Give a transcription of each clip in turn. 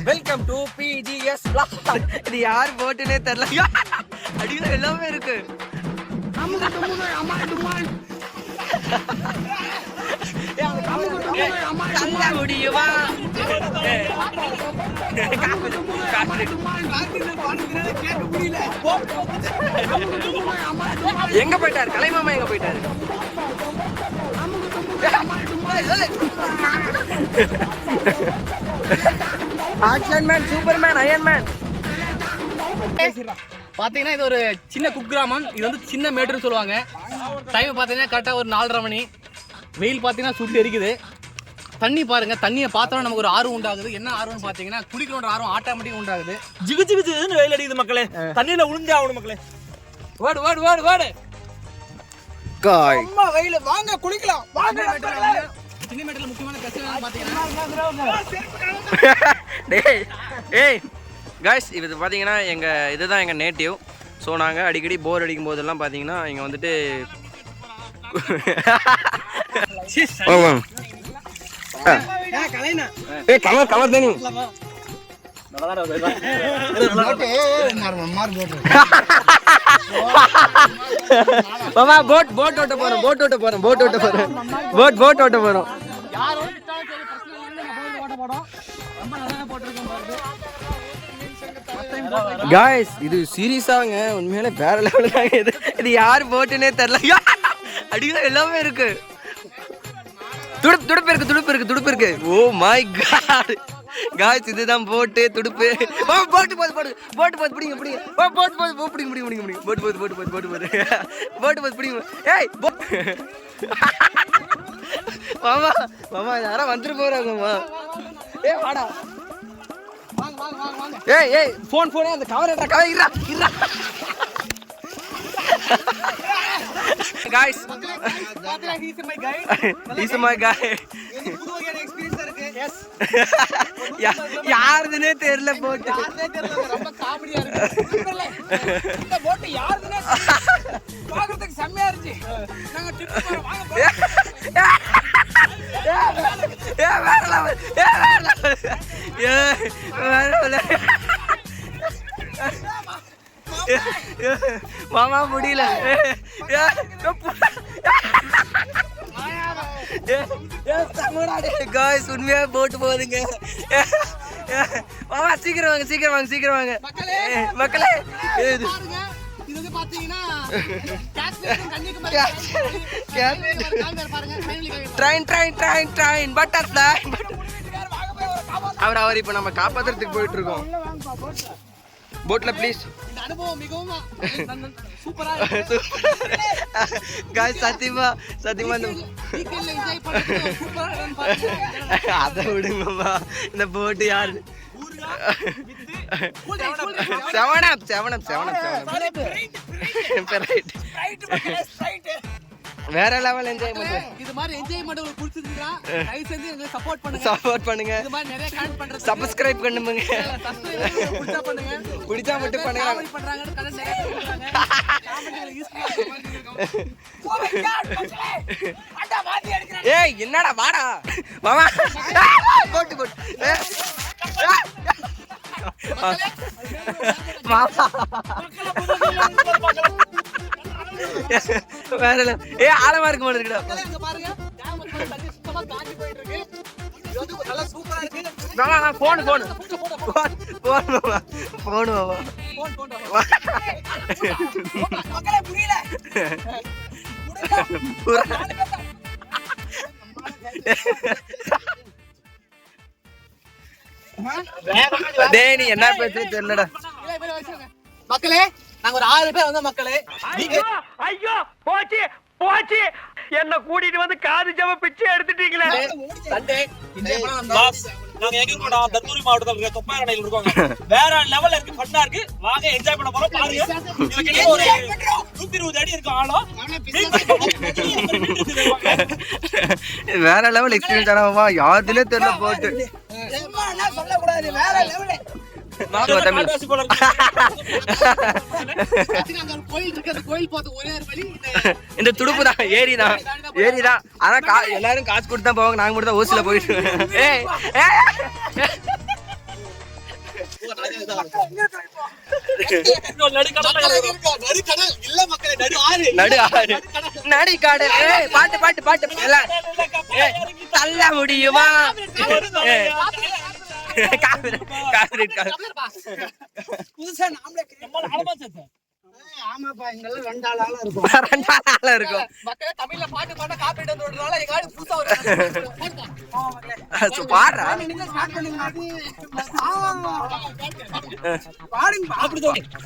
Welcome to BGS vlog. இது யார் போட்டுனே தெரியல. அடியில எல்லாமே இருக்கு. முடியுமா? எங்க போயிட்டாரு கலைமாமா? எங்க போயிட்டாரு? Action man, superman, iron man. பாத்தீங்கன்னா இது ஒரு சின்ன குக்கிராமம். இது வந்து சின்ன மேட்டுன்னு சொல்லுவாங்க. டைம் பாத்தீங்கன்னா கரெக்டா ஒரு 4:30 மணி. வெயில் பாத்தீங்கன்னா சுட்டு எரிக்குது. தண்ணி பாருங்க, தண்ணியை பார்த்தோன்னா நமக்கு ஒரு ஆர்வம் உண்டாகுது. என்ன ஆர்வம்னு பாத்தீங்கன்னா குளிக்கணுன்ற ஆர்வம் ஆட்டோமேட்டிக் உண்டாகுது. ஜிகு ஜிகு ஜிகுன்னு வெயில் அடிக்குது மக்களே. தண்ணியில உளுந்தே ஆகணும் மக்களே. ஓடு ஓடு ஓடு ஓடு. அம்மா வெயில வாங்க குளிக்கலாம் வாங்க. சின்ன மேட்டர்ல முக்கியமான பிரச்சனை பாத்தீங்கன்னா டேய் ஏய் गाइस, இது பாத்தீங்கன்னா இதுதான் எங்க நேட்டிவ். ஸோ நாங்கள் அடிக்கடி போர் அடிக்கும் போதெல்லாம் பார்த்தீங்கன்னா இங்கே வந்துட்டு கவர் தண்ணி மாமா போட் ஓட்ட போறோம். गाइस, இது சீரியஸாங்க, உண்மையிலே வேற லெவல் தாங்க. இது யார் போட்டுனே தெரியல. அடியில எல்லாமே இருக்கு. துடுப்பு இருக்கு. ஓ மை காட் गाइस, இதுதான் போட்டு துடுப்பு. போட்டு போது பிடிங்க. போட்டு பிடிங்க. ஏய் மாமா யாரா வந்துட்டு போறாங்கம்மா. ஏய் வாடா. ஏய் போன் அந்த கவர் இருடா. Guys, he's my guy. யாருதுனே தெரியல போட்டு. ரொம்ப காமெடியா இருக்கு. இந்த போட் யாருதுனே பாக்குறதுக்கு செம்மையா இருந்துச்சு. நாங்க ட்ரிப் போறோம் வாங்க. மாமா முடியல. गाइस, உண்மையா போட்டு போகுதுங்க. மாமா சீக்கிரம் வாங்க. மக்களே இது வந்து பாத்தீங்கன்னா ட்ரெயின் பட்டர்ஃப்ளை. அவர் இப்ப நம்ம காப்பாத்துறதுக்கு போயிட்டு இருக்கோம் போட்ல. ப்ளீஸ். இந்த அனுபவம் மிகவும் சூப்பரா गाइस, சத்தியமா அதை விடுங்கம்மா. இந்த போட்டு யாரு? செவனம் வேற லெவல் என்ஜாய்மென்ட். இது மாதிரி என்ஜாய்மென்ட் உங்களுக்கு பிடிச்சிருந்தா தயவு செஞ்சு எங்களுக்கு சப்போர்ட் பண்ணுங்க. இது மாதிரி நிறைய கமெண்ட் பண்றீங்க. சப்ஸ்கிரைப் பண்ணுங்க. பிடிச்சா பண்ணுங்க. பிடிச்சா மட்டும் பண்ணுங்க. கமெண்ட் பண்றாங்க. கமெண்ட் நிறைய பண்றாங்க. கமெண்ட்ல யூஸ்ஃபுல்லா இருக்கும். அடா வாதி அடிக்குறாங்க. ஏய் என்னடா வாடா. மாமா போட்டு மாமா வேற ஆழமா இருக்கு போல இருக்குடா. பாருங்க தண்ணி சுத்தமா காஞ்சி போயிட்டு இருக்கு. இது வந்து நல்லா சூப்பரா இருக்கு. நான் போன் மக்களே புரியல. டேய் நீ என்ன பேசுற தெரியலடா. மக்களே நாங்க ஒரு 6 பேர் வந்த மக்களே. ஐயோ போச்சு என்ன கூட்டிட்டு வந்து காது ஜவ பிச்சை எடுத்துட்டீங்களே. சண்டே இந்த பாஸ் நாங்க எங்க இருக்கோம்? தர்மபுரி மாவட்டத்துல இருக்க தொப்பாரணையில இருக்கோம். வேற லெவல்ல இருக்கு, ஃபன்னா இருக்கு. வாங்க என்ஜாய் பண்ண போறோம். பாருங்க இதுக்கு ஒரு 120 அடி இருக்கு ஆளம். வேற லெவல் எக்ஸ்பீரியன்ஸ் ஆனவா யாருதுனே தெரியல போட்டு. என்ன சொல்ல கூடாது. வேற லெவல். இந்த துடுப்பு தான் ஏரிதான். ஆனா எல்லாரும் காசு கொடுத்து தான் போவாங்க. நாங்க மட்டும் தான் ஓசில போயிட்டு. நடு ஆறு நடு காடல். பாட்டு பாட்டு பாட்டு எல்லாம் தள்ள முடியுமா? புதுசா நாமளே ஆமாப்பா, இங்கெல்லாம் 2 ஆளா இருக்கும். 2 ஆளா இருக்கும். மக்களே தமிழ்ல பாட்டு பாட காப்பிட்டு வந்துடுறதால எங்க ஆளு புதுசா ஒரு பாடுறா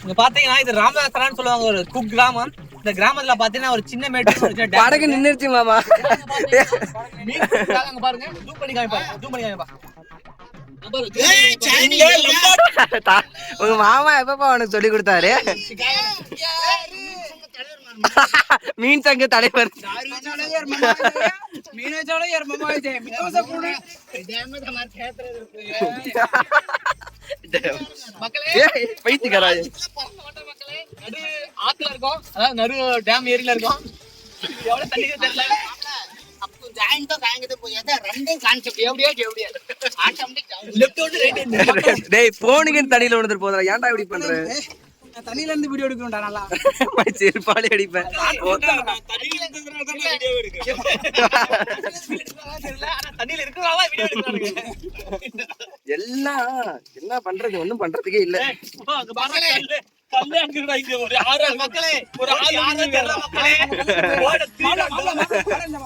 இங்க பாத்தீங்கன்னா இது ராமதாசரான்னு சொல்லுவாங்க, ஒரு குக் கிராமம். இந்த கிராமத்துல பாத்தீங்கன்னா ஒரு சின்ன மேட்டு படகு நின்னுருச்சு மாமா. அங்க பாருங்க, ஜூம் பண்ணி காமிப்பாங்க, ஜூம் பண்ணி காமிப்பா. உங்க மாமா எப்பப்பா உனக்கு சொல்லி கொடுத்தாரு? மீன் சங்க தலைவர். பைத்தியக்காரா ஆத்துல இருக்கோம், அதாவது நடு டேம் ஏரியில இருக்கோம். எவ்வளவு தண்ணி தெரியல. டேய் போனுக்கு தண்ணியில விழுந்துட்டு போதா, ஏன்டா இப்படி பண்ற? தண்ணியில இருந்து வீடியோ எடுக்கணும்டா. நல்லா செருப்பாலே அடிப்பேன். தண்ணியில இருக்கிறதா வீடியோ எடுக்கிறாங்க. எல்லாம் என்ன பண்றது, ஒண்ணும் பண்றதுக்கே இல்ல.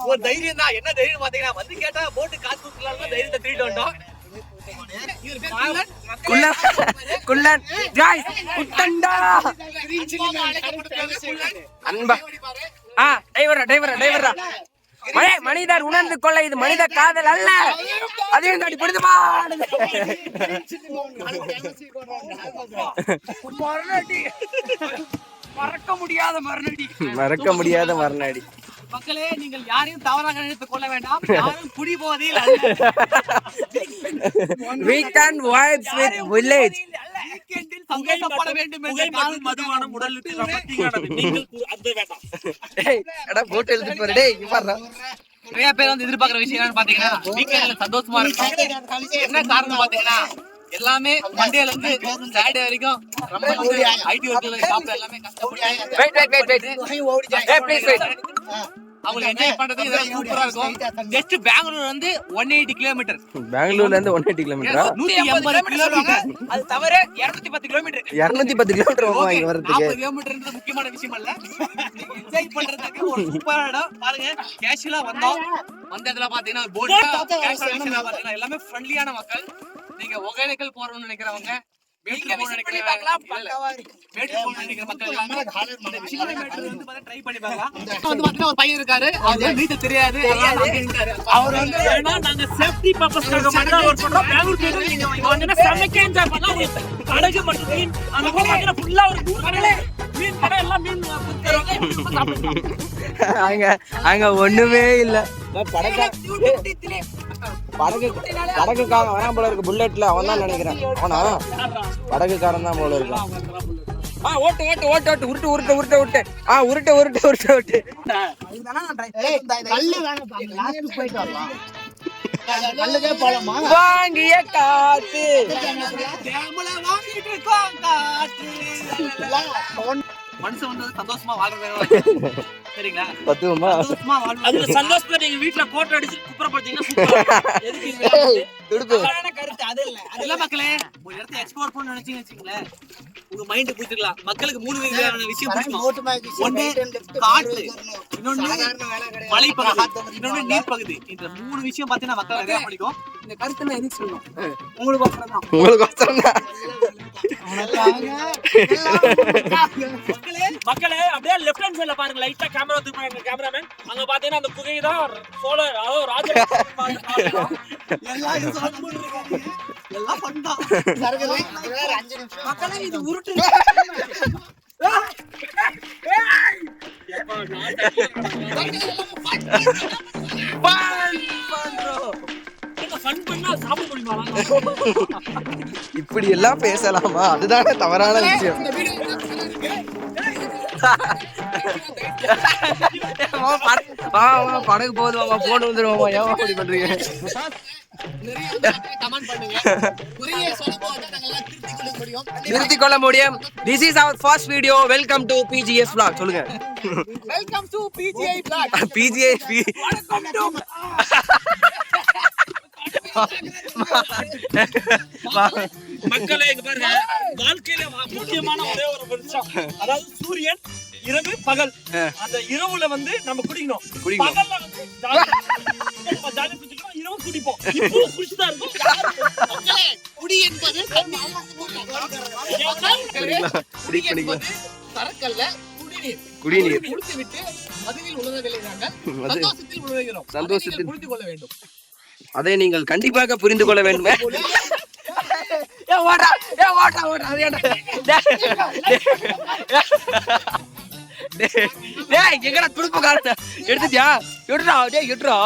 ஒரு தைரியம் தான். என்ன தைரியம் பாத்தீங்கன்னா, வந்து கேட்டா போட்டு காசு கொடுக்கலாம் தைரியத்தை திருட்டு வந்தோம். மனிதர் உணர்ந்து கொள்ள இது மனித காதல் அல்ல. அதையும் தாண்டி பிடித்துமா மறக்க முடியாத மறுநடி. மறக்க முடியாத மறுநாடி. மக்களே, நீங்கள் யாரையும் தவறாக நினைத்துக் கொள்ள வேண்டாம். யாரும் குடி போவதில் அல்ல. We can vibes with village. வீக்கெண்டில் சந்தோஷப்பட வேண்டும் என்ற காரணம் மதுபானம் உடலுக்கு சமத்தீங்கானது. நீங்கள் அது வேண்டாம். டேய் அட போட்டு எழுதி போற. டேய் இங்க பாருடா. நிறைய பேர் வந்து எதிர்பார்க்கிற விஷயம் என்னன்னு பாத்தீங்கன்னா, வீக்கெண்ட்ல சந்தோஷமா இருக்கும். என்ன காரணம் பாத்தீங்கன்னா, எல்லாமே மண்டேல இருந்து சாட்டர்டே வரைக்கும் ஐடி ஒர்க்ல சாப்பிட எல்லாமே கஷ்டப்பட்டு அவங்க என்ஜாய் பண்றது இதெல்லாம் சூப்பரா இருக்கும். ஜஸ்ட் பெங்களூர் வந்து 180 கிலோமீட்டர். பெங்களூர்ல இருந்து 180 கிலோமீட்டரா? 180 கிலோமீட்டர். அது தவிர 210 கிலோமீட்டர். 210 கிலோமீட்டர் வாங்க இங்க வரதுக்கு. 40 கிலோமீட்டர்ன்றது முக்கியமான விஷயம் அல்ல. என்ஜாய் பண்றதுக்கு ஒரு சூப்பரான இடம். பாருங்க, கேஷுவலா வந்தோம். வந்த இடத்துல பாத்தீங்கன்னா போட் கேஷுவலா பாத்தீங்கன்னா எல்லாமே ஃப்ரெண்ட்லியான மக்கள். நீங்க ஒகேனக்கல் போறோம்னு நினைக்கிறவங்க, மேட்டூர் போறோம்னு நினைக்கிறவங்க, மேட்டூர் போறோம்னு நினைக்கிற மக்கள் எல்லாமே சின்ன மேட்டூர் வந்து பாத்தா ட்ரை பண்ணி பார்க்கலாம். வந்து பாத்தீங்கன்னா ஒரு பையன் இருக்காரு, அவருக்கு நீச்சல் தெரியாது. அவர் வந்து ஏன்னா நாங்க சேஃப்டி பர்பஸ்க்காக மட்டும் ஒர்க் பண்றோம். பெங்களூர் போய் நீங்க வந்து சமைக்க என்ஜாய் பண்ணலாம். ஒரு கடைக்கு மட்டும் மீன் அங்க போய் பாத்தீங்கன்னா ஃபுல்லா ஒரு கடையில மீன் கடை எல்லாம் மீன் கொடுத்துறாங்க. அங்க ஒண்ணுமே இல்ல. படகுக்காரன் வரான் போல இருக்கு. புல்லட்ல அவன் தான் நினைக்கிறேன். அவனா படகுக்காரன் தான் போல இருக்கு. ஓட்டு ஓட்டு ஓட்டு ஓட்டு உருட்டு உருட்டு உருட்டு உருட்டு உருட்டு உருட்டு உருட்டு உருட்டு. வாங்கிய காத்து மனுஷன் வந்து சந்தோஷமா வாழ்றது. சரிங்களா? சந்தோஷமா வாழ்றது. அதுல சந்தோஷமா நீங்க வீட்ல போட்டோ அடிச்சு குப்புறப்படுத்தீங்கன்னா சூப்பரா. எதுக்கு கருத்து அது இல்ல. அதெல்லாம் மக்களே, ஒரு இடத்தை எக்ஸ்ப்ளோர் பண்ண நினைச்சீங்கன்னு வச்சுங்களேன், உங்க மைண்ட் புடிச்சுக்கலாம். மக்களுக்கு 3 விதமான விஷயம் பிடிக்கும். ஒண்ணு காட்டு, இன்னொன்னு மலைப்பகுதி, இன்னொன்னு நீர் பகுதி. இந்த 3 விஷயம் பாத்தீங்கன்னா மக்கள் நிறைய பிடிக்கும். இந்த கருத்து நான் எதுக்கு சொல்லணும்? உங்களுக்கு அவசரம் தான். உங்களுக்கு அவசரம் தான். மக்களே அப்படியே லெஃப்ட் ஹேண்ட் சைடுல பாருங்க, லைட்டா கேமரா தூக்குறாங்க கேமராமேன். அங்க பாத்தீங்கன்னா அந்த குகை தான் சோழர் அதாவது ராஜா எல்லாம் பண்ணா மக்களே இது உருட்டு. இப்படி எல்லாம் பேசலாமா? அதுதானே தவறான விஷயம். படகு போதுவாமா, போன் வந்துருவாமா, ஏன் அப்படி பண்றீங்க? கமெண்ட் பண்ணுங்க. நிறுத்திக் கொள்ள முடியும். This is our first video. Welcome to PGS vlog. சொல்லுங்க. Welcome to PGI vlog. PGI மக்களே இங்க பாருங்க, வாழ்க்கையில முக்கியமான ஒரே ஒரு விஷயம், அதாவது சூரியன் இரவு பகல். அந்த இரவுல வந்து நம்ம குடிக்கணும், பகல்ல வந்து ஜாலியா குடிக்கணும், இரவு குடிப்போம். இப்போ குடிச்சுதான் இருக்கும். மக்களே, குடி என்பது குடி என்பது சரக்கல்ல குடிநீர். குடித்து விட்டு மதுவில் உலகவில்லை, நாங்கள் சந்தோஷத்தில் உலகிறோம். சந்தோஷத்தில் புரிந்து கொள்ள வேண்டும். அதை நீங்கள் கண்டிப்பாக புரிந்து கொள்ள வேண்டும். எங்கடா துடுப்பு காரண எடுத்துட்டியா? எடுறா டேய் எடுறா.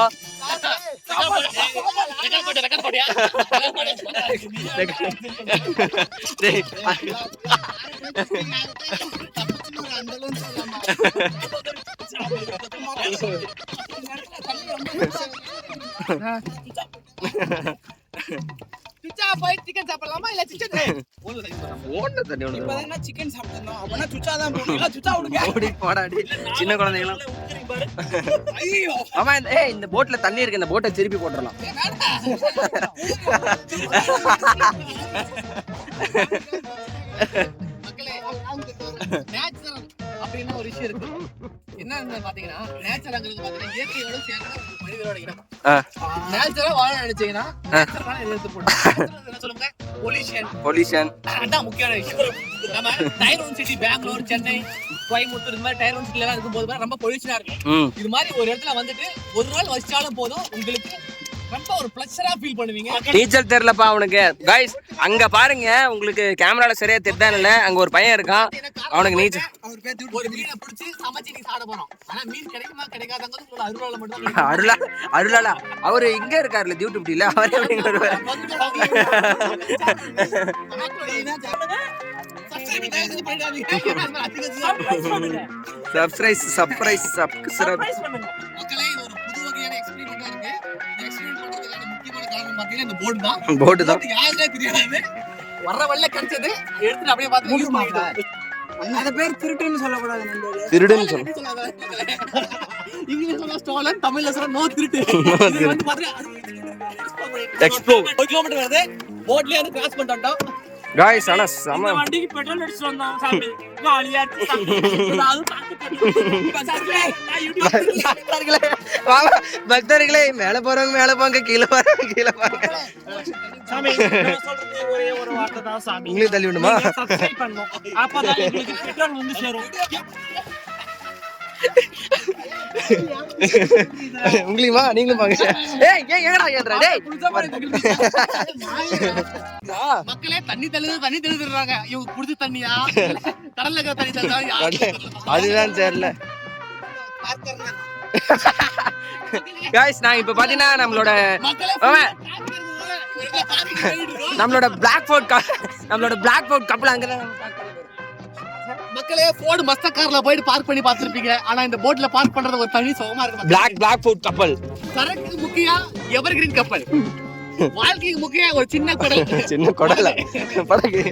சிக்கன் சாப்பிடலாமா இல்ல சிக்கன் சிக்கன் சாப்பிடணும் அப்படின்னா சுச்சா தான் போகணும். சுச்சா விடுங்க. ஓடி போடாடி சின்ன குழந்தைகளும். ஆமா இந்த போட்ல தண்ணி இருக்கு, இந்த போட்டை திருப்பி போட்டுடலாம். அப்படின்னா ஒரு விஷயம் இருக்கு. என்ன பாத்தீங்கன்னா நேச்சர்ங்கிறது பாத்தீங்கன்னா இயற்கையோட சேர்ந்து மனிதரோட இடம். நேச்சரா வாழ நினைச்சீங்கன்னா நேச்சரான எழுத்து போட்டு சொல்லுங்க. பொல்யூஷன் அதான் முக்கியமான விஷயம். நம்ம டயர் 1 சிட்டி பெங்களூர், சென்னை, கோயம்புத்தூர் இந்த மாதிரி டயர் 1 சிட்டில எல்லாம் இருக்கும்போது ரொம்ப பொல்யூஷனா இருக்கும். இது மாதிரி ஒரு இடத்துல வந்துட்டு ஒரு நாள் வச்சாலும் போதும், உங்களுக்கு ரொம்ப ஒரு பிளஷரா ஃபீல் பண்ணுவீங்க. நீச்சல் தெரியலப்பா அவனுக்கு. கைஸ் அங்க பாருங்க, உங்களுக்கு கேமரால சரியா தெரிதான் இல்ல, அங்க ஒரு பையன் இருக்கான், அவனுக்கு நீச்சல். ஒரு மீனை பிடிச்சி சமைச்சு நீ சாப்பிட போறோம். ஆனா மீன் கிடைக்குமா கிடைக்காதங்க உங்களோட அருளால மட்டும் தான். அருளாலா அவரு இங்க இருக்காருல டியூட்டில, அவரே எங்க வருவாரு. சப்ஸ்கிரைப் மக்களே, இது ஒரு புது வகையான எக்ஸ்பீரியன்ஸா இருக்கு. இந்த எக்ஸ்பீரியன்ஸ் பண்றதுக்கான முக்கியமான காரணம் பாத்தீங்கன்னா இந்த போர்டு தான். யாருமே தெரியாது, வர்ற வழியில கிடைச்சது எடுத்துட்டு அப்படியே பார்த்து யூஸ் பண்ணிட்டாங்க. அந்த பேர் திருட்டுன்னு சொல்லக்கூடாது. திருடுன்னு சொல்லு. இங்கிலீஷ்ல சொன்னா ஸ்டோலன், தமிழ்ல சொன்னா நோ திருட்டு. இது வந்து பாத்தீங்கன்னா எக்ஸ்ப்ளோர் 1 கிலோமீட்டர் வருது. போட்லயே வந்து கிராஸ் பண்ணிட்டோம். गाइस ஆனா சம வண்டிக்கு பெட்ரோல் அடிச்சு வந்தோம் சாமி. காலியா இருக்கு சாமி. அது பக்தர்களே மேல போறவங்க கீழ போறவங்க சாமி நான் சொல்றது ஒரே ஒரு வார்த்தை தான் சாமி. உங்களுக்கு தள்ளி விடுமா? சப்ஸ்கிரைப் பண்ணனும். அப்பதான் உங்களுக்கு பெட்ரோல் வந்து சேரும். உங்களுமா நீங்களும் பாங்க. ஏய் எங்கடா ஏறற டேய். மக்களே தண்ணி தள்ளுறாங்க. இவங்க குடிச்ச தண்ணியா கடல்ல இருக்கிற தண்ணி தள்ளுறாங்க. அதுதான் தெரியல. गाइस நான் இப்ப பாத்தீங்கன்னா நம்மளோட பிளாக் ஃபோர்ட் கப்பல் அங்க தான். மக்களே ஃபோர்ட் மஸ்தக் கார்ல போயிட்டு பார்க் பண்ணி பாத்துருப்பீங்க. ஆனா இந்த போட்ல பார்க் பண்றது ஒரு தனி சுகமா இருக்கு. பிளாக் ஃபோர்ட் கப்பல் சரக்கு முக்கியம், எவர்கிரீன் கப்பல். வாழ்க்கைக்கு முக்கியம் ஒரு சின்ன குடல படகு.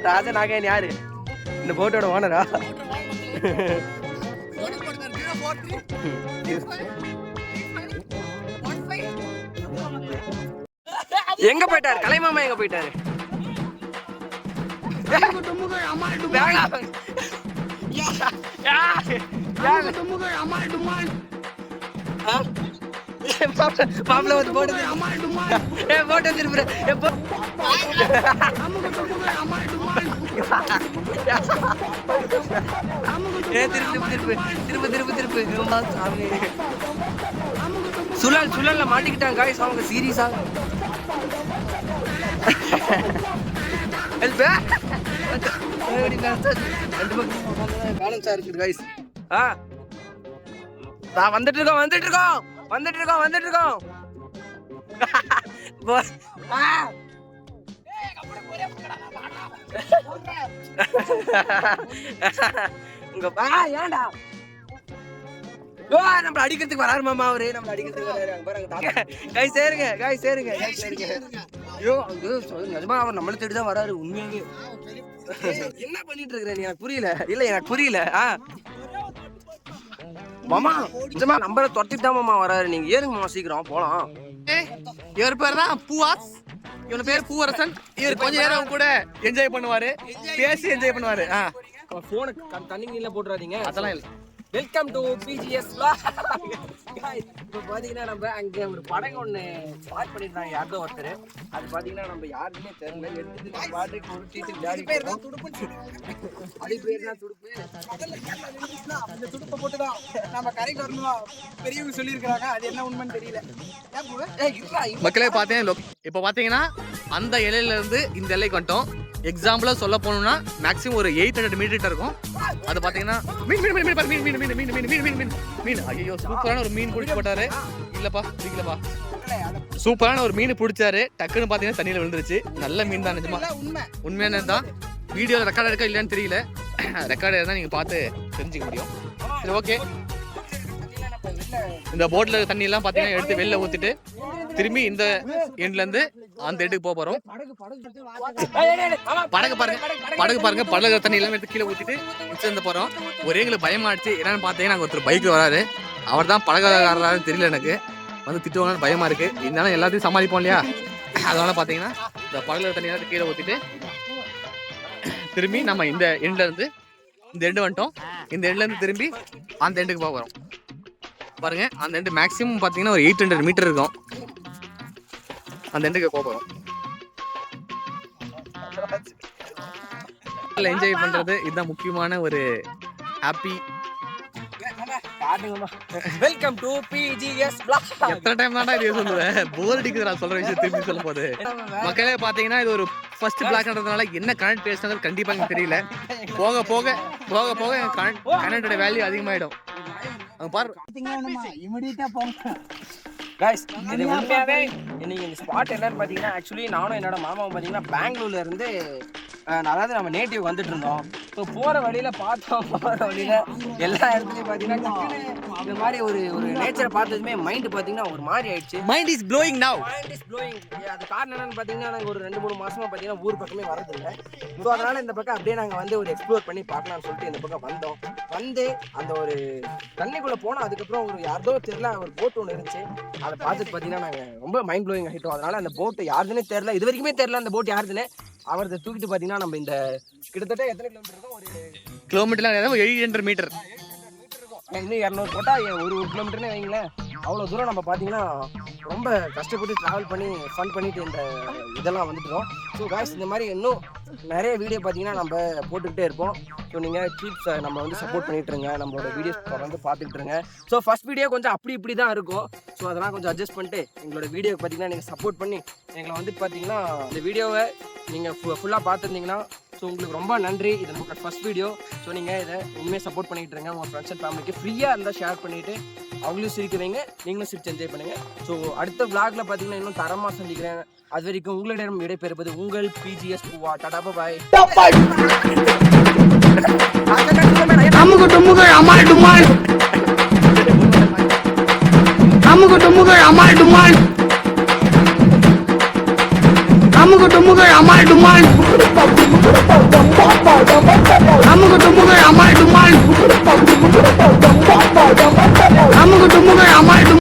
ராஜநாகன் யாரு? இந்த போட்டோட ஓனரா? எங்க போயிட்டாரு கலைமாமா? எங்க போயிட்டாரு? பாப்ல வந்து போட்டு திருப்புற திருப்பு சுழல்ல மாட்டிக்கிட்டாங்க गाइस அவங்க சீரியஸா. பேலன்ஸா இருக்கு गाइस. வந்துட்டு இருக்கோம். இங்க பா ஏன்டா நம்ம அடிக்கிறதுக்கு வராரு மாமா அவரு, நம்ம அடிக்கிறதுக்கு வராரு. அங்க பாருங்க கைஸ் சேருங்க, கைஸ் சேருங்க, கைஸ் சேருங்க. ஐயோ நிஜமா அவர் நம்மள தேடி தான் வராரு உண்மையாவே. என்ன பண்ணிட்டு இருக்கற நீ? எனக்கு புரியல. இல்ல எனக்கு புரியல. மாமா நிஜமா நம்பரை தொட்டிட்டு தான் மாமா வராரு. நீங்க ஏறுங்க மாமா, சீக்கிரம் போலாம். இவர் பேர் தான் பூவாஸ், இவன் பேர் பூவரசன். இவர் கொஞ்ச நேரம் கூட என்ஜாய் பண்ணுவாரு, பேசி என்ஜாய் பண்ணுவாரு. போன தண்ணி நீல போட்டுறாதீங்க, அதெல்லாம் இல்ல. Welcome to BGS. இப்போ பாத்தீங்கன்னா நம்ம அங்க ஒரு படகு ஒண்ணு ஸ்டார்ட் பண்ணிருந்தாங்க யாரோ ஒருத்தர். அது பாத்தீங்கன்னா நம்ம யாருமே தெரியல, எடுத்துட்டு நம்ம பாட்டுக்கு ஒரு டீச்சர் ஜாடி பேர் தான் துடுப்பு. அது பேர் தான் துடுப்பு. அந்த துடுப்பை போட்டுதான் நம்ம கரைக்கு வரணும் பெரியவங்க சொல்லியிருக்கிறாங்க. அது என்ன உண்மைன்னு தெரியல. மக்களே பார்த்தீங்கன்னா இப்போ பார்த்தீங்கன்னா அந்த இலையில இருந்து இந்த இலைக்கு வந்துட்டோம். எக்ஸாம்பிளா சொல்ல போனோம்னா மேக்ஸிமம் ஒரு 800 மீட்டர் இருக்கும். அது பார்த்தீங்கன்னா மீன் ஐயோ சூப்பரான ஒரு மீன் பிடிச்சி போட்டாரு. இல்லப்பா பிடிக்கலப்பா, சூப்பரான ஒரு மீன் பிடிச்சாரு. டக்குன்னு பார்த்தீங்கன்னா தண்ணியில் விழுந்துருச்சு. நல்ல மீன் தான், நிஜமா உண்மையானது தான். வீடியோவில் ரெக்கார்ட் இருக்கா இல்லையான்னு தெரியல, ரெக்கார்ட் இருந்தால் நீங்கள் பார்த்து தெரிஞ்சுக்க முடியும். சரி ஓகே, இந்த போட்ல தண்ணி எல்லாம் பாத்தீங்கன்னா எடுத்து வெளில ஊத்திட்டு திரும்பி இந்த எண்ட்ல இருந்து அந்த எண்டுக்கு போக போறோம். படகு பாருங்க, படகு தண்ணி எல்லாம் எடுத்து கீழே ஊத்திட்டு மிச்சம் போறோம். ஒரே எங்களுக்கு பயமாடுச்சு. என்னன்னு பாத்தீங்கன்னா ஒருத்தர் பைக்ல வராரு, அவர் தான் படகாரரான்னு தெரியல எனக்கு. வந்து திட்டுவாங்கன்னு பயமா இருக்கு. இருந்தாலும் எல்லாத்தையும் சமாளிப்போம் இல்லையா, அதனால பாத்தீங்கன்னா இந்த படகு தண்ணி எல்லாம் கீழே ஊத்திட்டு திரும்பி நம்ம இந்த எண்ட்ல இருந்து இந்த எண்டு வந்துட்டோம். இந்த எண்ட்ல இருந்து திரும்பி அந்த எண்டுக்கு போக போறோம். பாருங்க அந்த எண்டு மேக்ஸிமம் பார்த்தீங்கன்னா ஒரு 800 மீட்டர் இருக்கும். அந்த எண்டுக்கு போகிறோம். என்ஜாய் பண்றது இதுதான் முக்கியமான ஒரு ஹாப்பி. Welcome to BGS. எத்தனை டைம் தான்டா இது சொல்லுவேன், போர் அடிக்குது நான் சொல்ற விஷயம் திரும்பி சொல்லும் போது. மக்களே பார்த்தீங்கன்னா இது ஒரு ஃபர்ஸ்ட் பிளாக்ன்றதுனால என்ன கனெக்ட் பேசுறது கண்டிப்பா எனக்கு தெரியல. போக போக போக போக கனெக்டோட வேல்யூ அதிகமாயிடும். கைஸ் இது உண்மையாவே இன்னைக்கு இந்த ஸ்பாட் என்னன்னு பார்த்தீங்கன்னா, ஆக்சுவலி நானும் என்னோட மாமாவும் பார்த்தீங்கன்னா பெங்களூர்ல இருந்து அதாவது நம்ம நேட்டிவ் வந்துட்டு இருந்தோம். ஸோ போகிற வழியில பார்த்தோம், போகிற வழியில எல்லா இடத்துலையும் பார்த்தீங்கன்னா இந்த மாதிரி ஒரு நேச்சரை பார்த்ததுமே மைண்ட் பார்த்தீங்கன்னா ஒரு மாதிரி ஆயிடுச்சு. Mind is blowing now. அது காரணம் என்னன்னு பார்த்தீங்கன்னா, நாங்கள் ஒரு 2-3 மாசமா பார்த்தீங்கன்னா ஊர் பக்கமே வரதில்லை. ஸோ அதனால இந்த பக்கம் அப்படியே நாங்கள் வந்து ஒரு எக்ஸ்ப்ளோர் பண்ணி பார்க்கலாம்னு சொல்லிட்டு இந்த பக்கம் வந்தோம். வந்து அந்த ஒரு தண்ணிக்குள்ளே போனோம். அதுக்கப்புறம் ஒரு யாரோ தெரியல ஒரு போட் ஒன்று இருந்துச்சு. அதை பார்த்துட்டு பார்த்தீங்கன்னா நாங்கள் ரொம்ப மைண்ட் ப்ளோயிங் ஆகிட்டோம். அதனால அந்த போட்டு யாருதுன்னே தெரியல, இது வரைக்குமே தெரியல அந்த போட் யாருதுன்னு. அவரதை தூக்கிட்டு பார்த்தீங்கன்னா நம்ம இந்த கிட்டத்தட்ட எத்தனை கிலோமீட்டர் இருக்கும், ஒரு கிலோமீட்டர்லாம் 800 மீட்டர் இன்னும் 200 போட்டால் ஒரு கிலோமீட்டர்னே வைங்களேன். அவ்வளோ தூரம் நம்ம பார்த்தீங்கன்னா ரொம்ப கஷ்டப்பட்டு ட்ராவல் பண்ணி ஃபன் பண்ணிட்டு இந்த இதெல்லாம் வந்துட்டோம். ஸோ காய்ஸ் இந்த மாதிரி இன்னும் நிறைய வீடியோ பார்த்தீங்கன்னா நம்ம போட்டுக்கிட்டே இருப்போம். ஸோ நீங்கள் கீப்ஸ் நம்ம வந்து சப்போர்ட் பண்ணிட்டுருங்க, நம்மளோட வீடியோஸ் தொடர்ந்து பார்த்துக்கிட்டுருங்க. ஸோ ஃபஸ்ட் வீடியோ கொஞ்சம் இப்படி தான் இருக்கும். ஸோ அதெல்லாம் கொஞ்சம் அட்ஜஸ்ட் பண்ணிட்டு எங்களோட வீடியோ பார்த்தீங்கன்னா நீங்கள் சப்போர்ட் பண்ணி எங்களை வந்து பார்த்தீங்கன்னா இந்த வீடியோவை நீங்கள் ஃபுல்லாக பார்த்துருந்தீங்கன்னா ஸோ உங்களுக்கு ரொம்ப நன்றி. இது நமக்கு ஃபஸ்ட் வீடியோ. ஸோ நீங்கள் இதை உண்மையாக சப்போர்ட் பண்ணிகிட்டு இருங்க. உங்கள் ஃப்ரெண்ட்ஸ் அண்ட் ஃபேமிலிக்கு ஃப்ரீயாக இருந்தால் ஷேர் பண்ணிவிட்டு அவங்களும் சிரிக்க வைங்க, நீங்களும் சிரிச்சு என்ஜாய் பண்ணுங்கள். ஸோ அடுத்த விளாகில் பார்த்தீங்கன்னா இன்னும் தரமாக சந்திக்கிறேன். அது வரைக்கும் உங்களிடம் விடைபெறுவது உங்கள் பிஜிஎஸ் பூவா. டாடா பாய். அமுகு டுமுகு அமால் டுமால், அமுகு டுமுகு அமால் டுமால், அமுகு டுமுகு அமால் டுமால், அமுகு டுமுகு அமால் டுமால், அமுகு டுமுகு அமால் டுமால்.